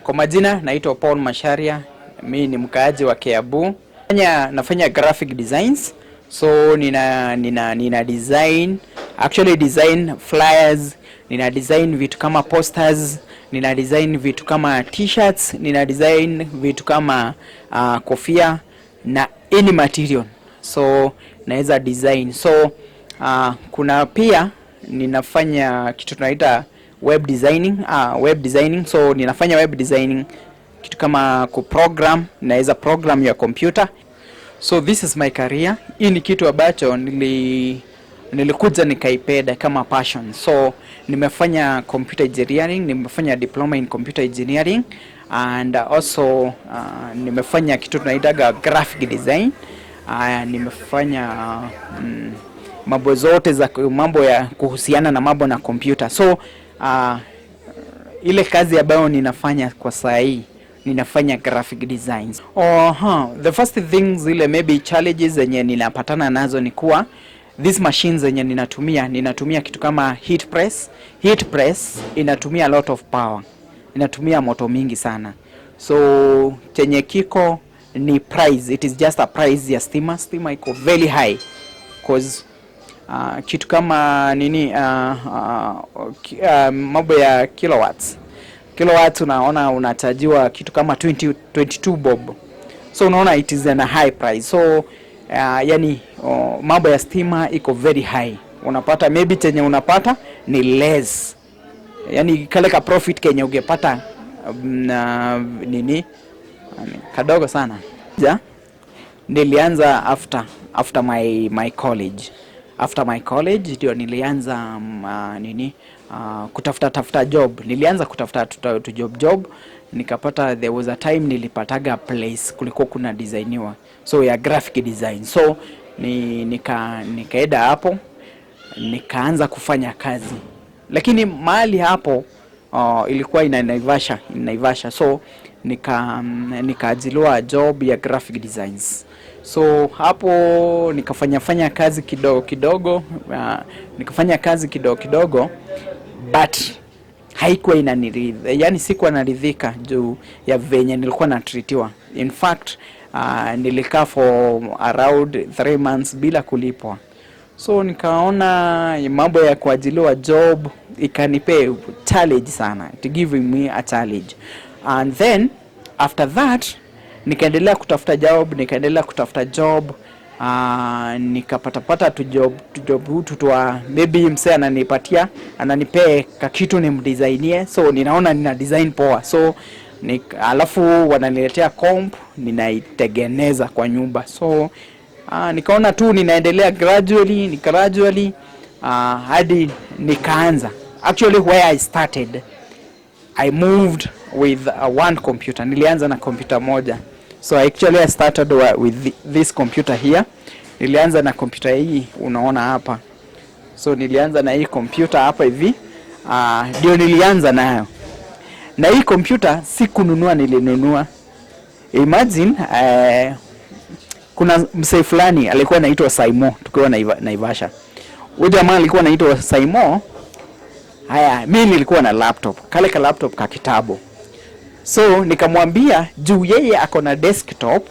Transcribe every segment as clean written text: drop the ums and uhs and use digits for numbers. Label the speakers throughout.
Speaker 1: Kwa majina naitwa Paul Masharia, mimi ni mkaaji wa Kiambu. Nafanya graphic designs. So nina design, actually design flyers, nina design vitu kama posters, nina design vitu kama t-shirts, nina design vitu kama kofia na any material. So naweza design. So kuna pia ninafanya kitu tunaita web designing. So ninafanya web designing kitu kama kuprogram, naweza program ya computer. So this is my career. Hii ni kitu ambacho nilikuja nikaipenda kama passion. So nimefanya computer engineering, nimefanya diploma in computer engineering, and also nimefanya kitu tunaita graphic design. Nimefanya mambo zote za mambo ya kuhusiana na mambo na computer. So ile kazi ambayo ninafanya kwa saa hii, ninafanya graphic designs. The first things zile maybe challenges zenye ninapatana nazo ni kuwa these machines zenye ninatumia kitu kama heat press. Heat press inatumia a lot of power, inatumia moto mingi sana. So chenye kiko ni price, it is just a price ya stima iko very high cause kitu kama nini mambo ya kilowatts unaona unachajiwa kitu kama 22 bob. So unaona it is a high price. So yani mambo ya stima iko very high. Unapata maybe chenye unapata ni less, yani kale ka profit kenye ungepata nini kadogo sana. Nilianza after my college. After my college ndio nilianza kutafuta job. Nilianza kutafuta job. Nikapata, there was a time nilipataga place kulikuwa kuna designiwa, so ya graphic design. So nikaenda hapo nikaanza kufanya kazi, lakini mahali hapo ilikuwa Naivasha. So nikaajiliwa job ya graphic designs. So hapo nikafanya kazi kidogo, nikafanya kazi kidogo, but haikuwa inaniridha. Yani sikuwa naridhika juu ya venye nilikuwa natritiwa. In fact nilikaa for around 3 months bila kulipwa. So nikaona mambo ya kuajiliwa job ikanipe challenge sana, to give me a challenge. And then after that nikaendelea kutafuta job, nikapata tu job maybe mse ananipea kitu ni mdesignie. So ninaona nina design poa. So alafu wananiletea comp, ninaitengeneza kwa nyumba. So nikaona tu ninaendelea gradually hadi nikaanza. Actually where I started, I moved with one computer. Nilianza na computer moja. So actually I started with this computer here. Nilianza na computer hii unaona hapa. So nilianza na hii computer hapa hivi. Ndio nilianza nayo. Na hii computer si kununua, nilinunua. Imagine kuna msee fulani alikuwa anaitwa Saimo tukiwa Naivasha. Huyo jamaa alikuwa anaitwa Saimo. Haya, mimi nilikuwa na laptop. Kale ka laptop ka kitabu. So nikamwambia juu yeye ako na desktop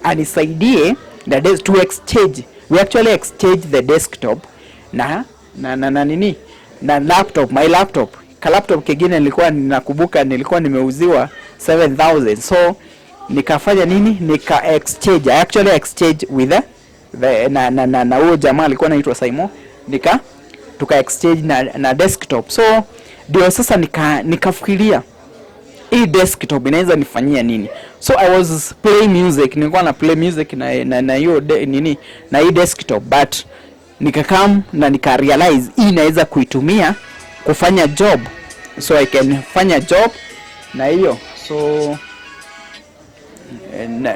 Speaker 1: anisaidie to exchange. We actually exchange the desktop na laptop, my laptop. Ka laptop kingine nilikuwa ninakumbuka nilikuwa nimeuziwa 7,000. So nikafanya nini? Nika exchange. I actually exchange with na huyo jamaa alikuwa anaitwa Saimo. Tuka exchange na desktop. So ndio sasa nikafikiria hii desktop inaweza nifanyia nini. So I was playing music, nilikuwa na play music na hiyo na hii desktop, but nikakam na nika realize hii inaweza kuitumia kufanya job. So I can fanya job na hiyo. So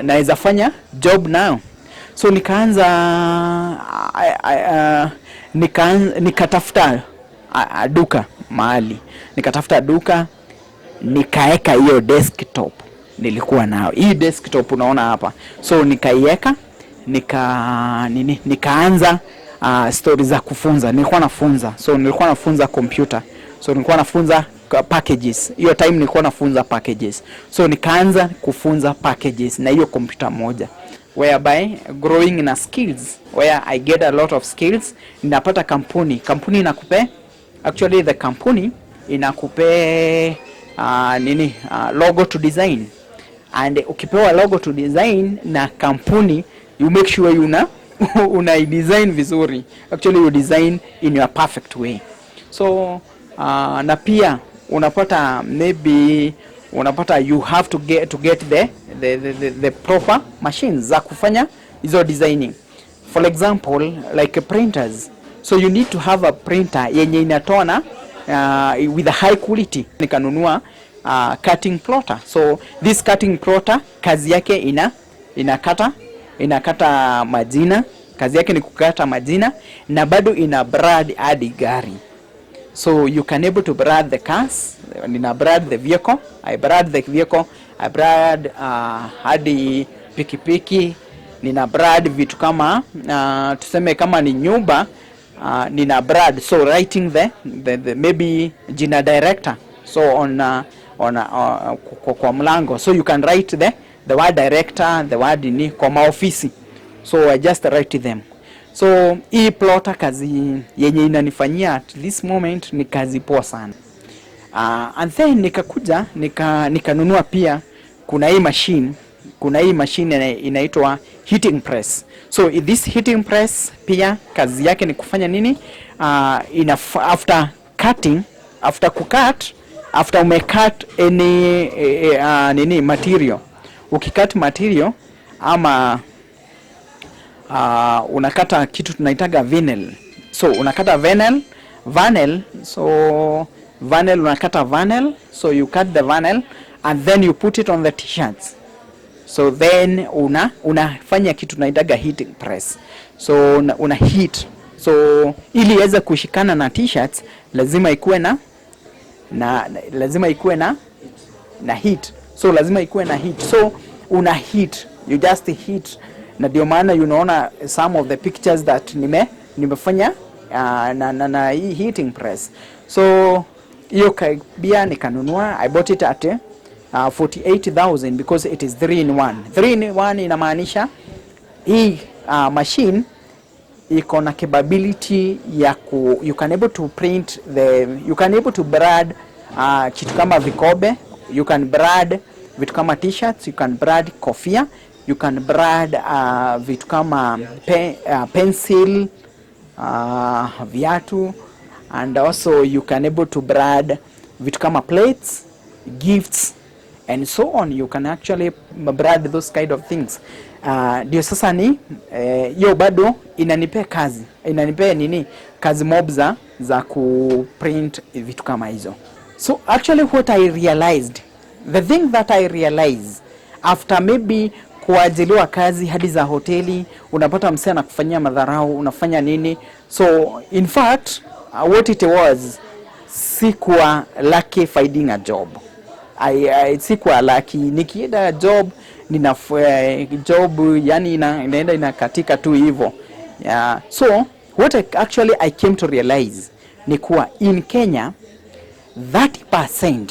Speaker 1: naweza fanya job now. So nikaanza nikatafuta duka mahali. Nikatafuta duka, nikaeka hiyo desktop nilikuwa nao. Hii desktop unaona hapa. So nikaiweka, nikaanza stories za kufunza. Nilikuwa nafunza. So nilikuwa nafunza computer. So nilikuwa nafunza packages. Hiyo time nilikuwa nafunza packages, so nikaanza kufunza packages na hiyo kompyuta moja, whereby growing in a skills where I get a lot of skills. Ninapata kampuni inakupe, actually the company inakupe logo to design, and ukipewa logo to design na kampuni, you make sure una design vizuri, actually you design in your perfect way. So na pia unapata maybe you have to get the proper machines za kufanya hizo designing. For example, like printers, so you need to have a printer yenye inatoa na with a high quality. Nikanunua cutting plotter. So this cutting plotter kazi yake inakata majina, kazi yake ni kukata majina, na bado ina brand hadi gari. So you can able to brand the cars, nina brand the vehicle, I brand the vehicle, I brand hadi pikipiki, nina brand vitu kama tuseme kama ni nyumba, nina brand, so writing the maybe jina director, so on kwa mlango, so you can write the word director, the word ni kwa maofisi, so I just write them. So hii plotter kazi yenye inanifanyia at this moment ni kazi poa sana. And then nikakuja nikanunua pia, kuna hii machine inaitwa heating press. So this heating press pia kazi yake ni kufanya nini? After umecut any material, ukicut material ama unakata kitu tunaitaga vinyl. So unakata vinyl, so vinyl unakata vinyl, so you cut the vinyl and then you put it on the t-shirts. So then unafanya kitu tunaitaga heating press. So una heat. So ili iweze kushikana na t-shirts lazima ikuwe na heat. So lazima ikuwe na heat. So una heat, you just heat. Na ndio maana unaona some of the pictures that nimefanya na hii heating press. So hiyo bia nikanunua, I bought it at 48,000 because it is 3-in-1. 3-in-1 inamaanisha hii machine iko na capability ya you can able to print you can able to brand kitu kama vikobe, you can brand vitu kama t-shirts, you can brand kofia, you can brand vitu kama pencil, viatu, and also you can able to brand vitu kama plates, gifts, and so on. You can actually brand those kind of things. Ndio sasa ni hiyo bado inanipea kazi mob za kuprint vitu kama hizo. So actually what I realized, the thing that I realized after maybe kuajiliwa kazi hadi za hoteli, unapata msee anakufanyia madharau, unafanya nini. So in fact what it was, sikuwa lucky finding a job. Sikuwa lucky, nikienda job job yani inaenda inakatika tu hivyo. So what I came to realize ni kuwa in Kenya 30%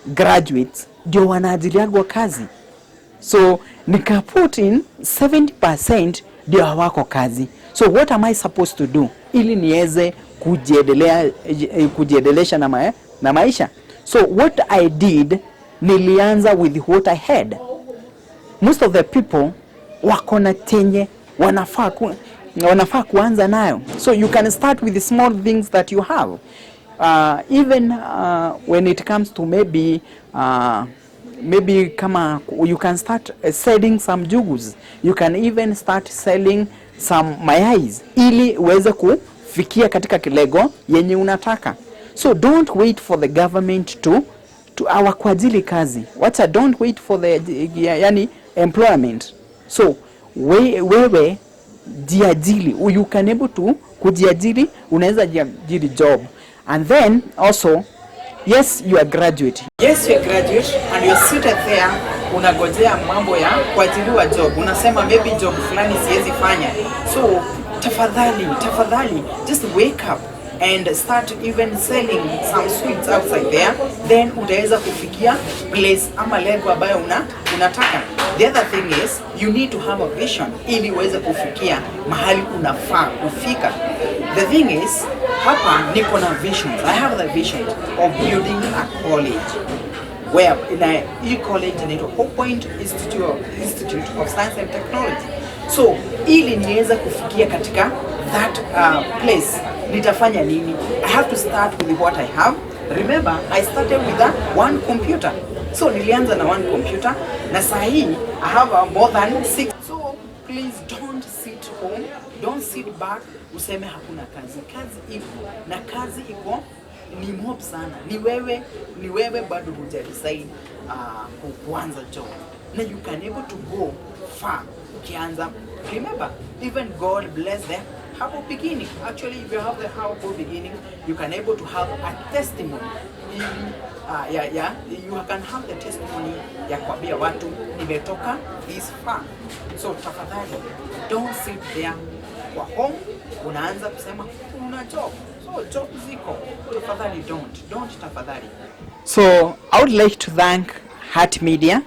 Speaker 1: graduates ndio wanaajiriwa kazi. So nikaput in 70% ndio hawako kazi. So what am I supposed to do ili niweze kujiedelesha na maisha? So what I did, nilianza with what I had. Most of the people wako na tenye wanafaa kuanza nayo. So you can start with the small things that you have. Even when it comes to maybe kama you can start selling some jugus, you can even start selling some mayais ili uweze kufikia katika kilego yenye unataka. So don't wait for the government to awakuajili kazi. Don't wait for the employment. So wewe jiajili, you can able to kujiajili, unaweza jiajili job. And then also, yes, you are graduate. Yes, you are graduate and you are seated there, unagojea mambo ya kuajiliwa job. Unasema maybe job fulani siwezi fanya. So tafadhali just wake up and start even selling some sweets outside there, then utaweza kufikia place ama level ambayo unataka. The other thing is you need to have a vision ili uweze kufikia mahali unafaa kufika. The thing is hapa niko na visions. I have the vision of building a college where in a college inaitwa Hope Point Institute of Science and Technology. So ili niweza kufikia katika that place, nitafanya nini? I have to start with what I have. Remember, I started with one computer. So nilianza na one computer na saa hii I have more than 6. So please don't sit home, don't sit back useme hakuna kazi. Kazi iko na kazi iko ni mob sana. Ni wewe bado hujadesign kuanza job. Na you can able to go far ukianza. Remember, even God bless them humble beginning. Actually, if you have the humble beginning, you can able to have a testimony. You can have the testimony ya kuambia watu nimetoka this far. So tafadhali, don't sit there kwa home unaanza kusema una job. So job ziko. Tafadhali don't tafadhali. So I would like to thank Heart Media.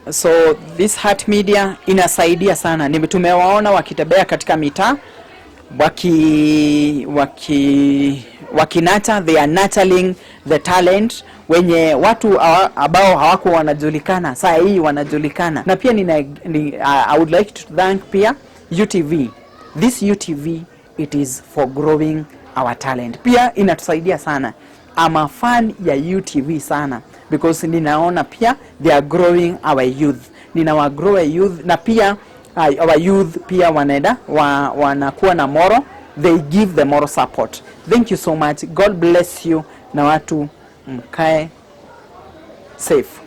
Speaker 1: So this Heart Media inasaidia sana. Tumewaona wakitembea katika mitaa wakinata, they are nurturing the talent wenye watu ambao hawako wanajulikana saa hii wanajulikana. Na pia I would like to thank pia UTV. This UTV, it is for growing our talent. Pia inatusaidia sana. I'm a fan ya UTV sana because ninaona pia they are growing our youth. Grow youth na pia our youth pia wanakuwa na moral. They give the moral support. Thank you so much. God bless you na watu mkae safe.